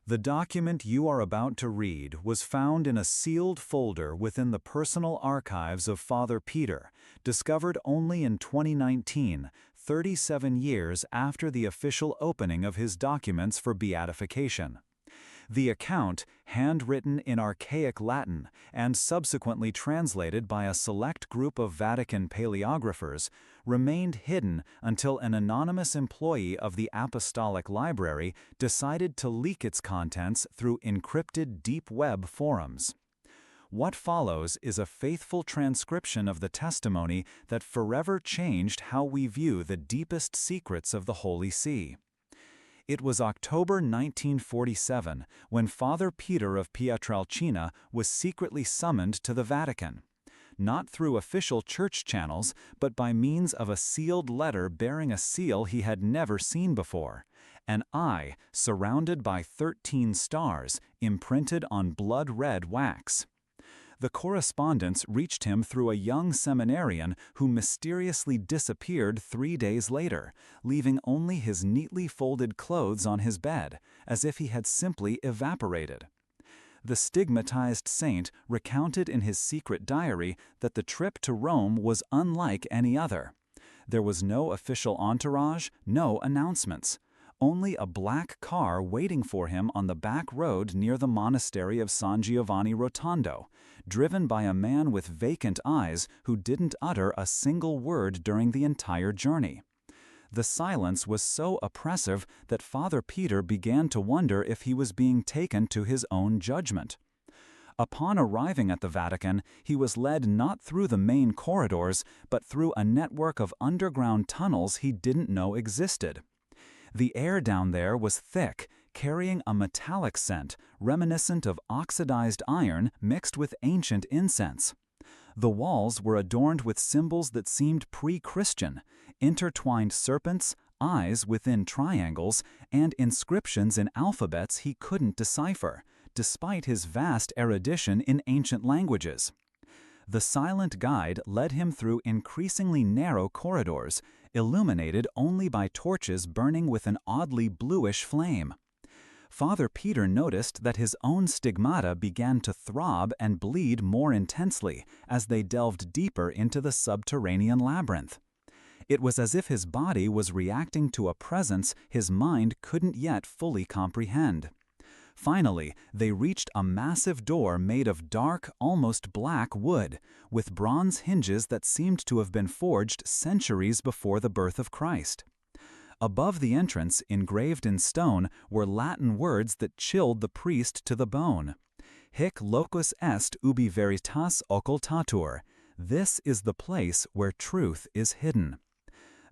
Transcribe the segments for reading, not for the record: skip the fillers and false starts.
The document you are about to read was found in a sealed folder within the personal archives of Father Peter, discovered only in 2019, 37 years after the official opening of his documents for beatification. The account, handwritten in archaic Latin and subsequently translated by a select group of Vatican paleographers, remained hidden until an anonymous employee of the Apostolic Library decided to leak its contents through encrypted deep web forums. What follows is a faithful transcription of the testimony that forever changed how we view the deepest secrets of the Holy See. It was October 1947 when Father Peter of Pietrelcina was secretly summoned to the Vatican. Not through official church channels, but by means of a sealed letter bearing a seal he had never seen before, an eye surrounded by 13 stars imprinted on blood-red wax. The correspondence reached him through a young seminarian who mysteriously disappeared 3 days later, leaving only his neatly folded clothes on his bed, as if he had simply evaporated. The stigmatized saint recounted in his secret diary that the trip to Rome was unlike any other. There was no official entourage, no announcements. Only a black car waiting for him on the back road near the monastery of San Giovanni Rotondo, driven by a man with vacant eyes who didn't utter a single word during the entire journey. The silence was so oppressive that Father Peter began to wonder if he was being taken to his own judgment. Upon arriving at the Vatican, he was led not through the main corridors, but through a network of underground tunnels he didn't know existed. The air down there was thick, carrying a metallic scent reminiscent of oxidized iron mixed with ancient incense. The walls were adorned with symbols that seemed pre-Christian, intertwined serpents, eyes within triangles, and inscriptions in alphabets he couldn't decipher, despite his vast erudition in ancient languages. The silent guide led him through increasingly narrow corridors, illuminated only by torches burning with an oddly bluish flame. Father Peter noticed that his own stigmata began to throb and bleed more intensely as they delved deeper into the subterranean labyrinth. It was as if his body was reacting to a presence his mind couldn't yet fully comprehend. Finally, they reached a massive door made of dark, almost black wood, with bronze hinges that seemed to have been forged centuries before the birth of Christ. Above the entrance, engraved in stone, were Latin words that chilled the priest to the bone. Hic locus est ubi veritas occultatur. This is the place where truth is hidden.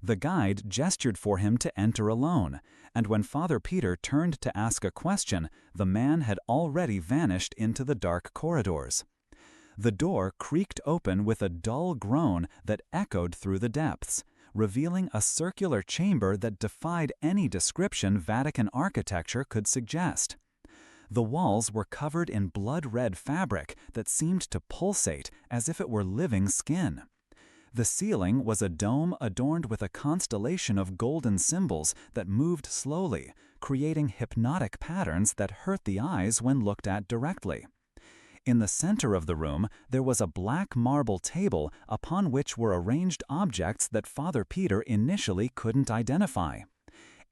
The guide gestured for him to enter alone, and when Father Peter turned to ask a question, the man had already vanished into the dark corridors. The door creaked open with a dull groan that echoed through the depths, revealing a circular chamber that defied any description Vatican architecture could suggest. The walls were covered in blood-red fabric that seemed to pulsate as if it were living skin. The ceiling was a dome adorned with a constellation of golden symbols that moved slowly, creating hypnotic patterns that hurt the eyes when looked at directly. In the center of the room, there was a black marble table upon which were arranged objects that Father Peter initially couldn't identify.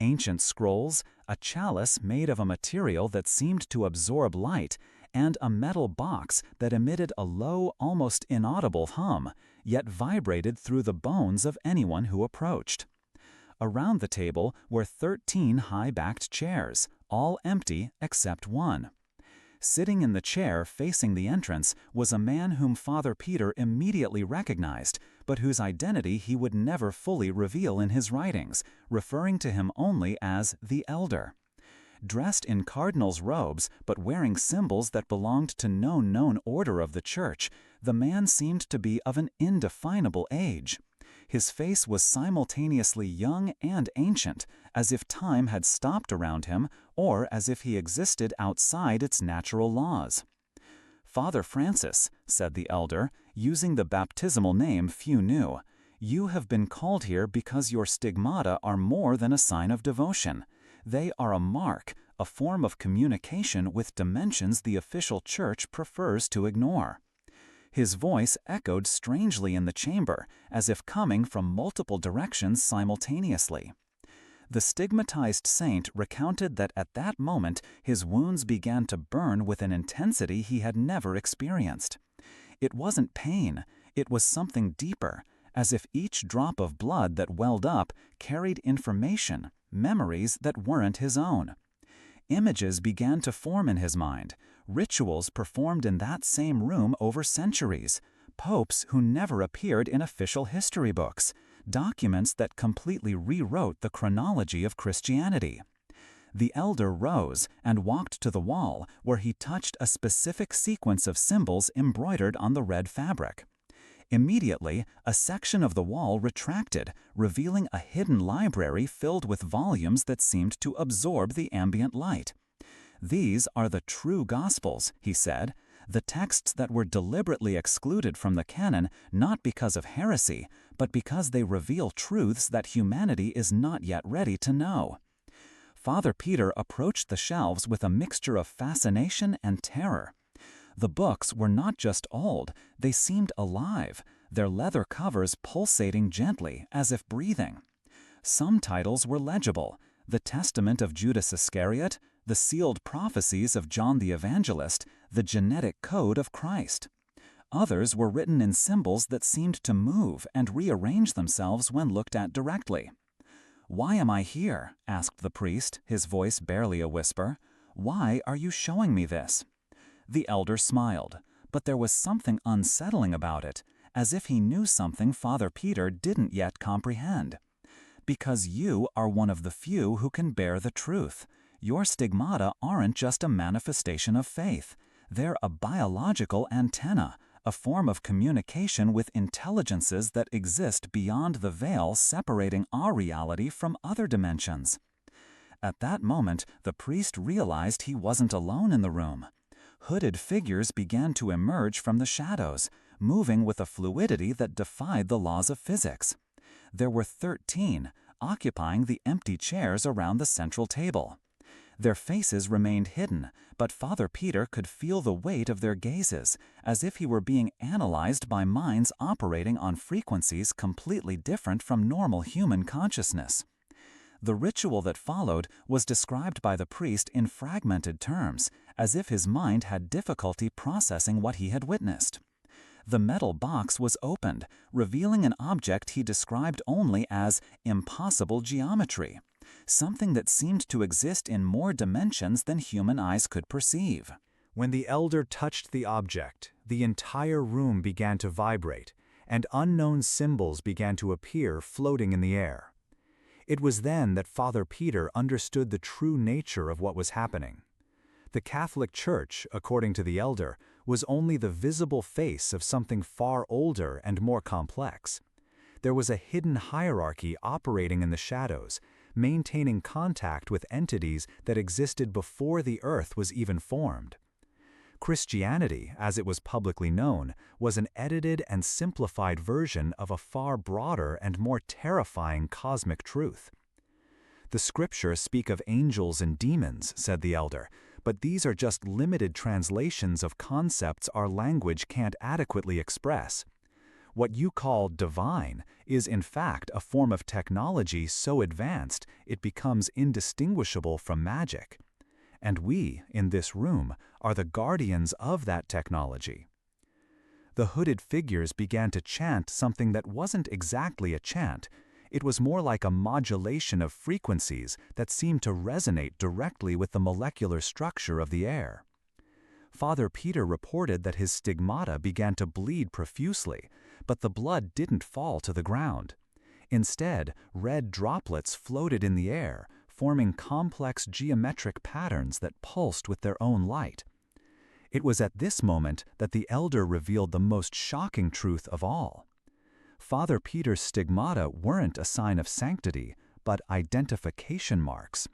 Ancient scrolls, a chalice made of a material that seemed to absorb light, and a metal box that emitted a low, almost inaudible hum, yet vibrated through the bones of anyone who approached. Around the table were 13 high-backed chairs, all empty except one. Sitting in the chair facing the entrance was a man whom Father Peter immediately recognized, but whose identity he would never fully reveal in his writings, referring to him only as the Elder. Dressed in cardinal's robes, but wearing symbols that belonged to no known order of the Church, the man seemed to be of an indefinable age. His face was simultaneously young and ancient, as if time had stopped around him, or as if he existed outside its natural laws. "Father Francis," said the elder, using the baptismal name few knew, "you have been called here because your stigmata are more than a sign of devotion. They are a mark, a form of communication with dimensions the official church prefers to ignore. His voice echoed strangely in the chamber, as if coming from multiple directions simultaneously. The stigmatized saint recounted that at that moment his wounds began to burn with an intensity he had never experienced. It wasn't pain, it was something deeper, as if each drop of blood that welled up carried information, memories that weren't his own. Images began to form in his mind, rituals performed in that same room over centuries, popes who never appeared in official history books, documents that completely rewrote the chronology of Christianity. The elder rose and walked to the wall, where he touched a specific sequence of symbols embroidered on the red fabric. Immediately, a section of the wall retracted, revealing a hidden library filled with volumes that seemed to absorb the ambient light. "These are the true Gospels," he said, "the texts that were deliberately excluded from the canon not because of heresy, but because they reveal truths that humanity is not yet ready to know." Father Peter approached the shelves with a mixture of fascination and terror. The books were not just old, they seemed alive, their leather covers pulsating gently as if breathing. Some titles were legible: The Testament of Judas Iscariot, The Sealed Prophecies of John the Evangelist, The Genetic Code of Christ. Others were written in symbols that seemed to move and rearrange themselves when looked at directly. "Why am I here?" asked the priest, his voice barely a whisper. "Why are you showing me this?" The elder smiled, but there was something unsettling about it, as if he knew something Father Peter didn't yet comprehend. "Because you are one of the few who can bear the truth. Your stigmata aren't just a manifestation of faith. They're a biological antenna, a form of communication with intelligences that exist beyond the veil separating our reality from other dimensions." At that moment, the priest realized he wasn't alone in the room. Hooded figures began to emerge from the shadows, moving with a fluidity that defied the laws of physics. There were 13, occupying the empty chairs around the central table. Their faces remained hidden, but Father Peter could feel the weight of their gazes, as if he were being analyzed by minds operating on frequencies completely different from normal human consciousness. The ritual that followed was described by the priest in fragmented terms, as if his mind had difficulty processing what he had witnessed. The metal box was opened, revealing an object he described only as impossible geometry, something that seemed to exist in more dimensions than human eyes could perceive. When the elder touched the object, the entire room began to vibrate, and unknown symbols began to appear floating in the air. It was then that Father Peter understood the true nature of what was happening. The Catholic Church, according to the elder, was only the visible face of something far older and more complex. There was a hidden hierarchy operating in the shadows, maintaining contact with entities that existed before the earth was even formed. Christianity, as it was publicly known, was an edited and simplified version of a far broader and more terrifying cosmic truth. "The scriptures speak of angels and demons," said the elder, "but these are just limited translations of concepts our language can't adequately express. What you call divine is in fact a form of technology so advanced it becomes indistinguishable from magic. And we, in this room, are the guardians of that technology." The hooded figures began to chant something that wasn't exactly a chant. It was more like a modulation of frequencies that seemed to resonate directly with the molecular structure of the air. Father Peter reported that his stigmata began to bleed profusely, but the blood didn't fall to the ground. Instead, red droplets floated in the air, forming complex geometric patterns that pulsed with their own light. It was at this moment that the elder revealed the most shocking truth of all. Father Peter's stigmata weren't a sign of sanctity, but identification marks.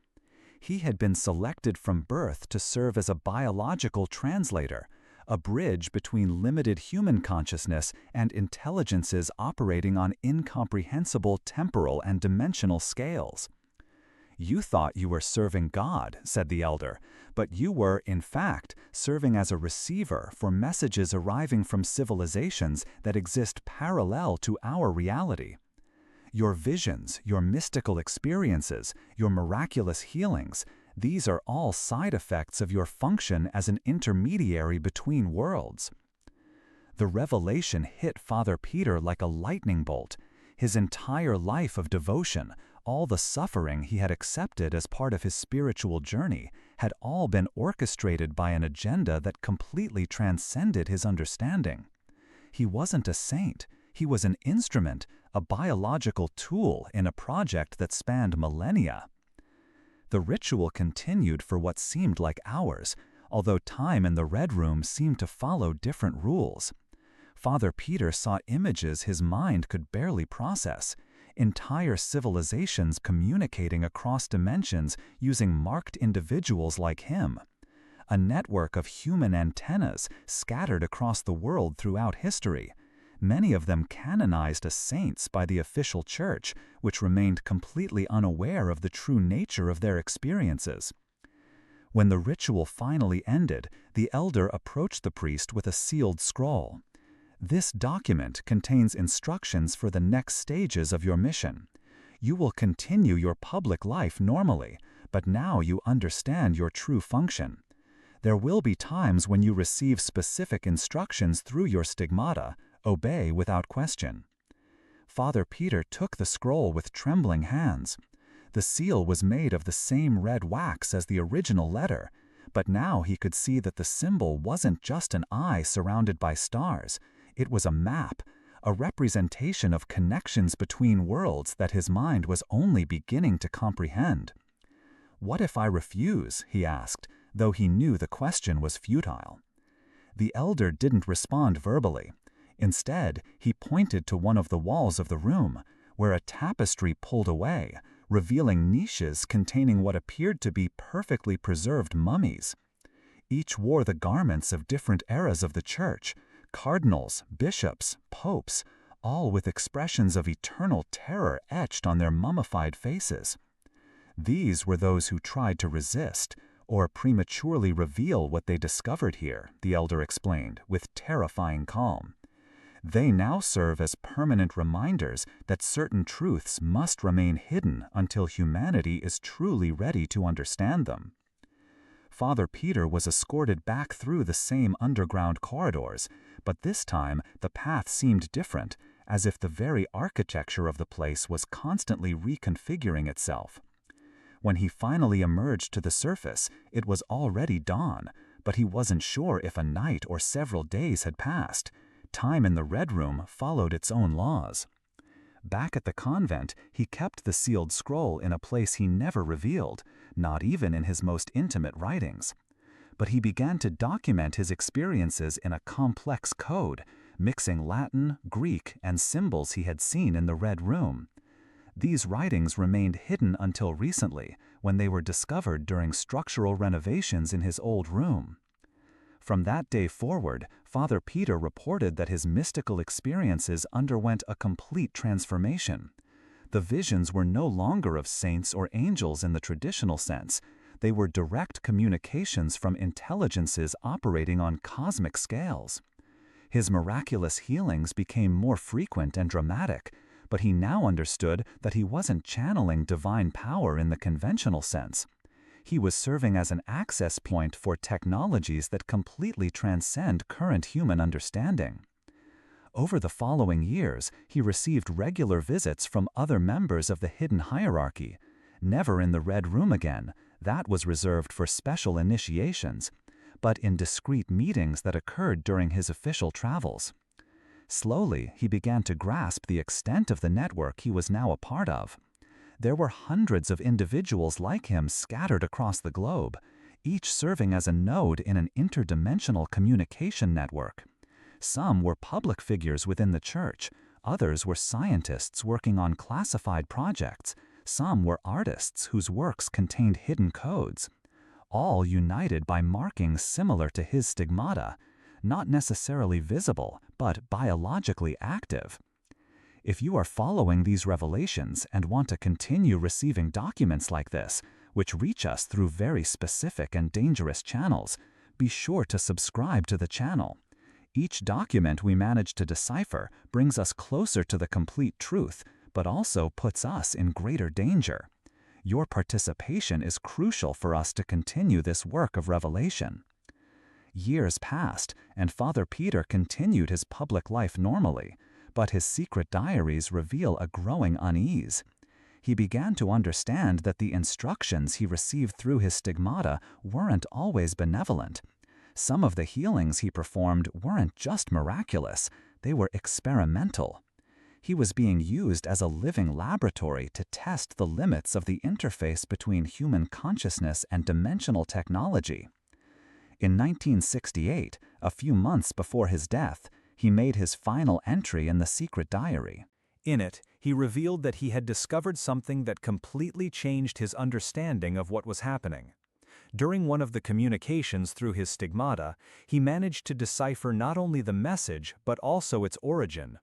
He had been selected from birth to serve as a biological translator, a bridge between limited human consciousness and intelligences operating on incomprehensible temporal and dimensional scales. "You thought you were serving God," said the elder, "but you were, in fact, serving as a receiver for messages arriving from civilizations that exist parallel to our reality. Your visions, your mystical experiences, your miraculous healings, these are all side effects of your function as an intermediary between worlds." The revelation hit Father Peter like a lightning bolt. His entire life of devotion, all the suffering he had accepted as part of his spiritual journey, had all been orchestrated by an agenda that completely transcended his understanding. He wasn't a saint. He was an instrument, a biological tool in a project that spanned millennia. The ritual continued for what seemed like hours, although time in the Red Room seemed to follow different rules. Father Peter saw images his mind could barely process, entire civilizations communicating across dimensions using marked individuals like him. A network of human antennas scattered across the world throughout history, many of them canonized as saints by the official church, which remained completely unaware of the true nature of their experiences. When the ritual finally ended, the elder approached the priest with a sealed scroll. "This document contains instructions for the next stages of your mission. You will continue your public life normally, but now you understand your true function. There will be times when you receive specific instructions through your stigmata. Obey without question." Father Peter took the scroll with trembling hands. The seal was made of the same red wax as the original letter, but now he could see that the symbol wasn't just an eye surrounded by stars. It was a map, a representation of connections between worlds that his mind was only beginning to comprehend. "What if I refuse?" he asked, though he knew the question was futile. The elder didn't respond verbally. Instead, he pointed to one of the walls of the room, where a tapestry pulled away, revealing niches containing what appeared to be perfectly preserved mummies. Each wore the garments of different eras of the church: cardinals, bishops, popes, all with expressions of eternal terror etched on their mummified faces. These were those who tried to resist or prematurely reveal what they discovered here, the elder explained, with terrifying calm. They now serve as permanent reminders that certain truths must remain hidden until humanity is truly ready to understand them. Father Peter was escorted back through the same underground corridors, but this time the path seemed different, as if the very architecture of the place was constantly reconfiguring itself. When he finally emerged to the surface, it was already dawn, but he wasn't sure if a night or several days had passed. Time in the Red Room followed its own laws. Back at the convent, he kept the sealed scroll in a place he never revealed, not even in his most intimate writings. But he began to document his experiences in a complex code, mixing Latin, Greek, and symbols he had seen in the Red Room. These writings remained hidden until recently, when they were discovered during structural renovations in his old room. From that day forward, Father Peter reported that his mystical experiences underwent a complete transformation. The visions were no longer of saints or angels in the traditional sense. They were direct communications from intelligences operating on cosmic scales. His miraculous healings became more frequent and dramatic, but he now understood that he wasn't channeling divine power in the conventional sense. He was serving as an access point for technologies that completely transcend current human understanding. Over the following years, he received regular visits from other members of the hidden hierarchy. Never in the Red Room again, that was reserved for special initiations, but in discreet meetings that occurred during his official travels. Slowly, he began to grasp the extent of the network he was now a part of. There were hundreds of individuals like him scattered across the globe, each serving as a node in an interdimensional communication network. Some were public figures within the church, others were scientists working on classified projects, some were artists whose works contained hidden codes, all united by markings similar to his stigmata, not necessarily visible, but biologically active. If you are following these revelations and want to continue receiving documents like this, which reach us through very specific and dangerous channels, be sure to subscribe to the channel. Each document we manage to decipher brings us closer to the complete truth, but also puts us in greater danger. Your participation is crucial for us to continue this work of revelation. Years passed, and Father Peter continued his public life normally, but his secret diaries reveal a growing unease. He began to understand that the instructions he received through his stigmata weren't always benevolent. Some of the healings he performed weren't just miraculous, they were experimental. He was being used as a living laboratory to test the limits of the interface between human consciousness and dimensional technology. In 1968, a few months before his death, he made his final entry in the secret diary. In it, he revealed that he had discovered something that completely changed his understanding of what was happening. During one of the communications through his stigmata, he managed to decipher not only the message but also its origin.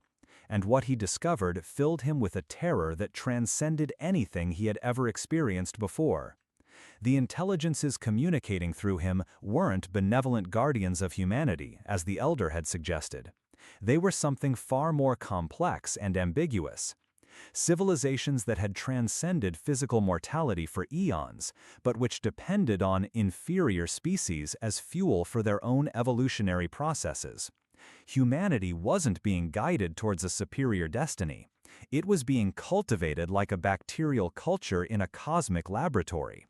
And what he discovered filled him with a terror that transcended anything he had ever experienced before. The intelligences communicating through him weren't benevolent guardians of humanity, as the elder had suggested. They were something far more complex and ambiguous. Civilizations that had transcended physical mortality for eons, but which depended on inferior species as fuel for their own evolutionary processes. Humanity wasn't being guided towards a superior destiny. It was being cultivated like a bacterial culture in a cosmic laboratory.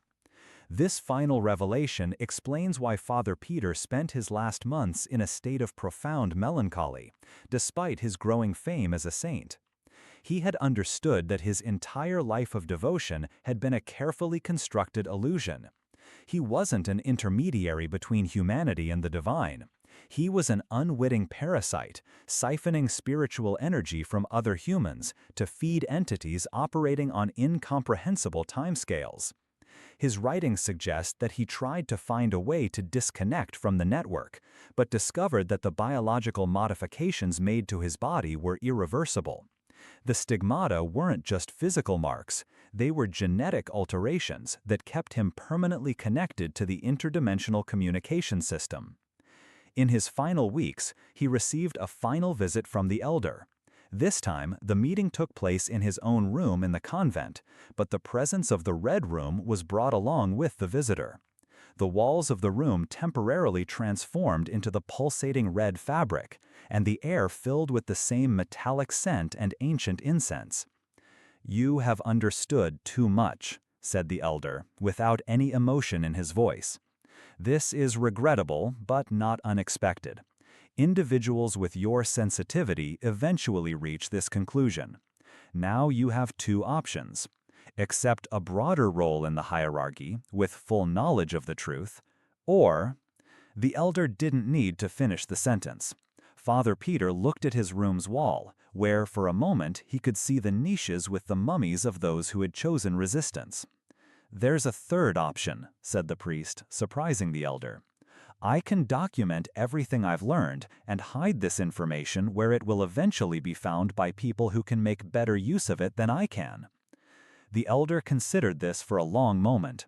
This final revelation explains why Father Peter spent his last months in a state of profound melancholy, despite his growing fame as a saint. He had understood that his entire life of devotion had been a carefully constructed illusion. He wasn't an intermediary between humanity and the divine. He was an unwitting parasite, siphoning spiritual energy from other humans to feed entities operating on incomprehensible timescales. His writings suggest that he tried to find a way to disconnect from the network, but discovered that the biological modifications made to his body were irreversible. The stigmata weren't just physical marks, they were genetic alterations that kept him permanently connected to the interdimensional communication system. In his final weeks, he received a final visit from the elder. This time, the meeting took place in his own room in the convent, but the presence of the Red Room was brought along with the visitor. The walls of the room temporarily transformed into the pulsating red fabric, and the air filled with the same metallic scent and ancient incense. "You have understood too much," said the elder, without any emotion in his voice. "This is regrettable, but not unexpected. Individuals with your sensitivity eventually reach this conclusion. Now you have two options. Accept a broader role in the hierarchy, with full knowledge of the truth, or—" The elder didn't need to finish the sentence. Father Peter looked at his room's wall, where for a moment he could see the niches with the mummies of those who had chosen resistance. "There's a third option," said the priest, surprising the elder. "I can document everything I've learned and hide this information where it will eventually be found by people who can make better use of it than I can." The elder considered this for a long moment.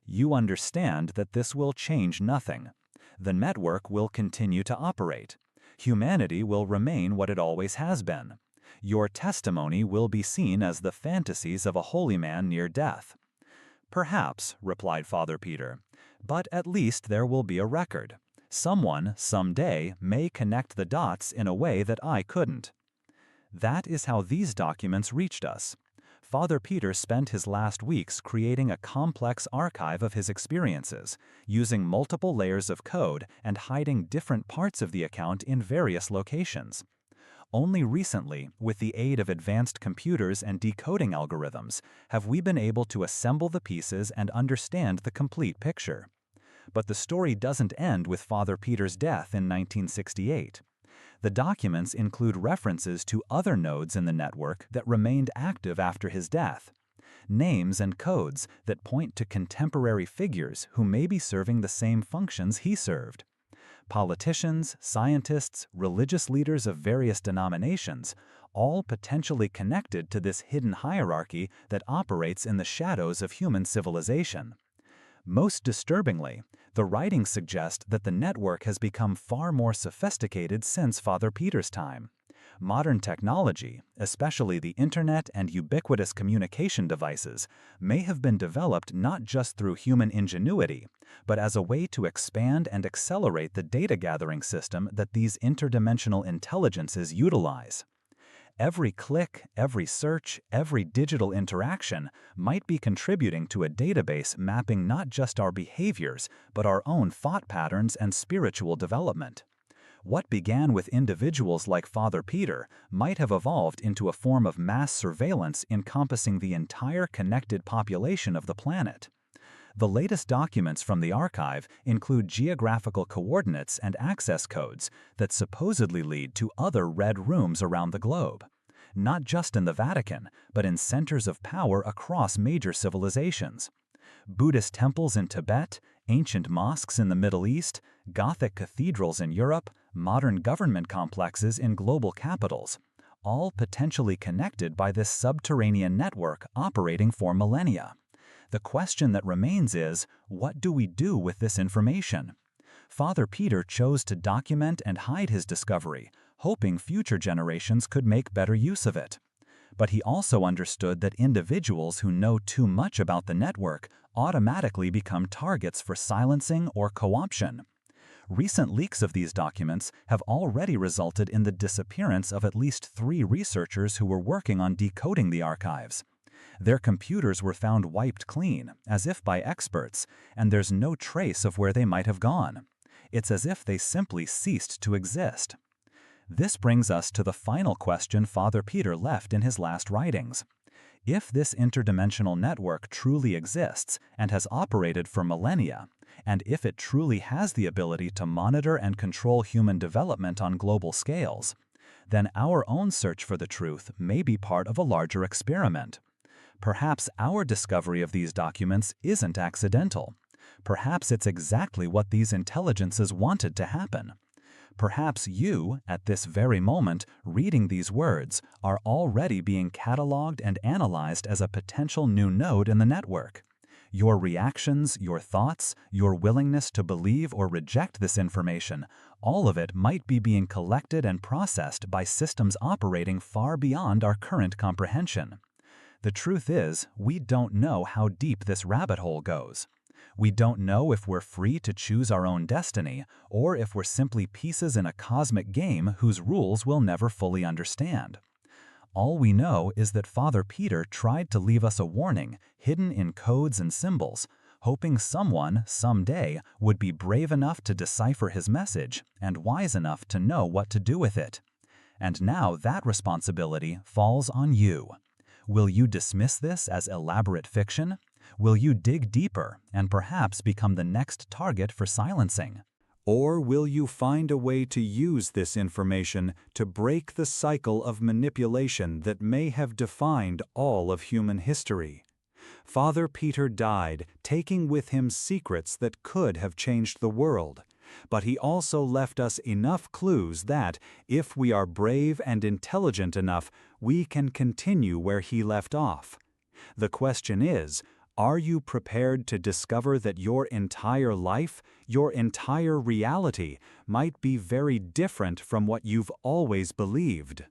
"You understand that this will change nothing. The network will continue to operate. Humanity will remain what it always has been. Your testimony will be seen as the fantasies of a holy man near death." "Perhaps," replied Father Peter, "but at least there will be a record. Someone, someday, may connect the dots in a way that I couldn't." That is how these documents reached us. Father Peter spent his last weeks creating a complex archive of his experiences, using multiple layers of code and hiding different parts of the account in various locations. Only recently, with the aid of advanced computers and decoding algorithms, have we been able to assemble the pieces and understand the complete picture. But the story doesn't end with Father Peter's death in 1968. The documents include references to other nodes in the network that remained active after his death. Names and codes that point to contemporary figures who may be serving the same functions he served. Politicians, scientists, religious leaders of various denominations, all potentially connected to this hidden hierarchy that operates in the shadows of human civilization. Most disturbingly, the writings suggest that the network has become far more sophisticated since Father Peter's time. Modern technology, especially the internet and ubiquitous communication devices, may have been developed not just through human ingenuity, but as a way to expand and accelerate the data gathering system that these interdimensional intelligences utilize. Every click, every search, every digital interaction might be contributing to a database mapping not just our behaviors, but our own thought patterns and spiritual development. What began with individuals like Father Peter might have evolved into a form of mass surveillance encompassing the entire connected population of the planet. The latest documents from the archive include geographical coordinates and access codes that supposedly lead to other red rooms around the globe, not just in the Vatican, but in centers of power across major civilizations. Buddhist temples in Tibet, ancient mosques in the Middle East, Gothic cathedrals in Europe, modern government complexes in global capitals, all potentially connected by this subterranean network operating for millennia. The question that remains is, what do we do with this information? Father Peter chose to document and hide his discovery, hoping future generations could make better use of it. But he also understood that individuals who know too much about the network automatically become targets for silencing or co-option. Recent leaks of these documents have already resulted in the disappearance of at least 3 researchers who were working on decoding the archives. Their computers were found wiped clean, as if by experts, and there's no trace of where they might have gone. It's as if they simply ceased to exist. This brings us to the final question Father Peter left in his last writings. If this interdimensional network truly exists and has operated for millennia, and if it truly has the ability to monitor and control human development on global scales, then our own search for the truth may be part of a larger experiment. Perhaps our discovery of these documents isn't accidental. Perhaps it's exactly what these intelligences wanted to happen. Perhaps you, at this very moment, reading these words, are already being cataloged and analyzed as a potential new node in the network. Your reactions, your thoughts, your willingness to believe or reject this information, all of it might be being collected and processed by systems operating far beyond our current comprehension. The truth is, we don't know how deep this rabbit hole goes. We don't know if we're free to choose our own destiny, or if we're simply pieces in a cosmic game whose rules we'll never fully understand. All we know is that Father Peter tried to leave us a warning hidden in codes and symbols, hoping someone, someday, would be brave enough to decipher his message and wise enough to know what to do with it. And now that responsibility falls on you. Will you dismiss this as elaborate fiction? Will you dig deeper and perhaps become the next target for silencing? Or will you find a way to use this information to break the cycle of manipulation that may have defined all of human history? Father Peter died, taking with him secrets that could have changed the world. But he also left us enough clues that, if we are brave and intelligent enough, we can continue where he left off. The question is, are you prepared to discover that your entire life, your entire reality, might be very different from what you've always believed?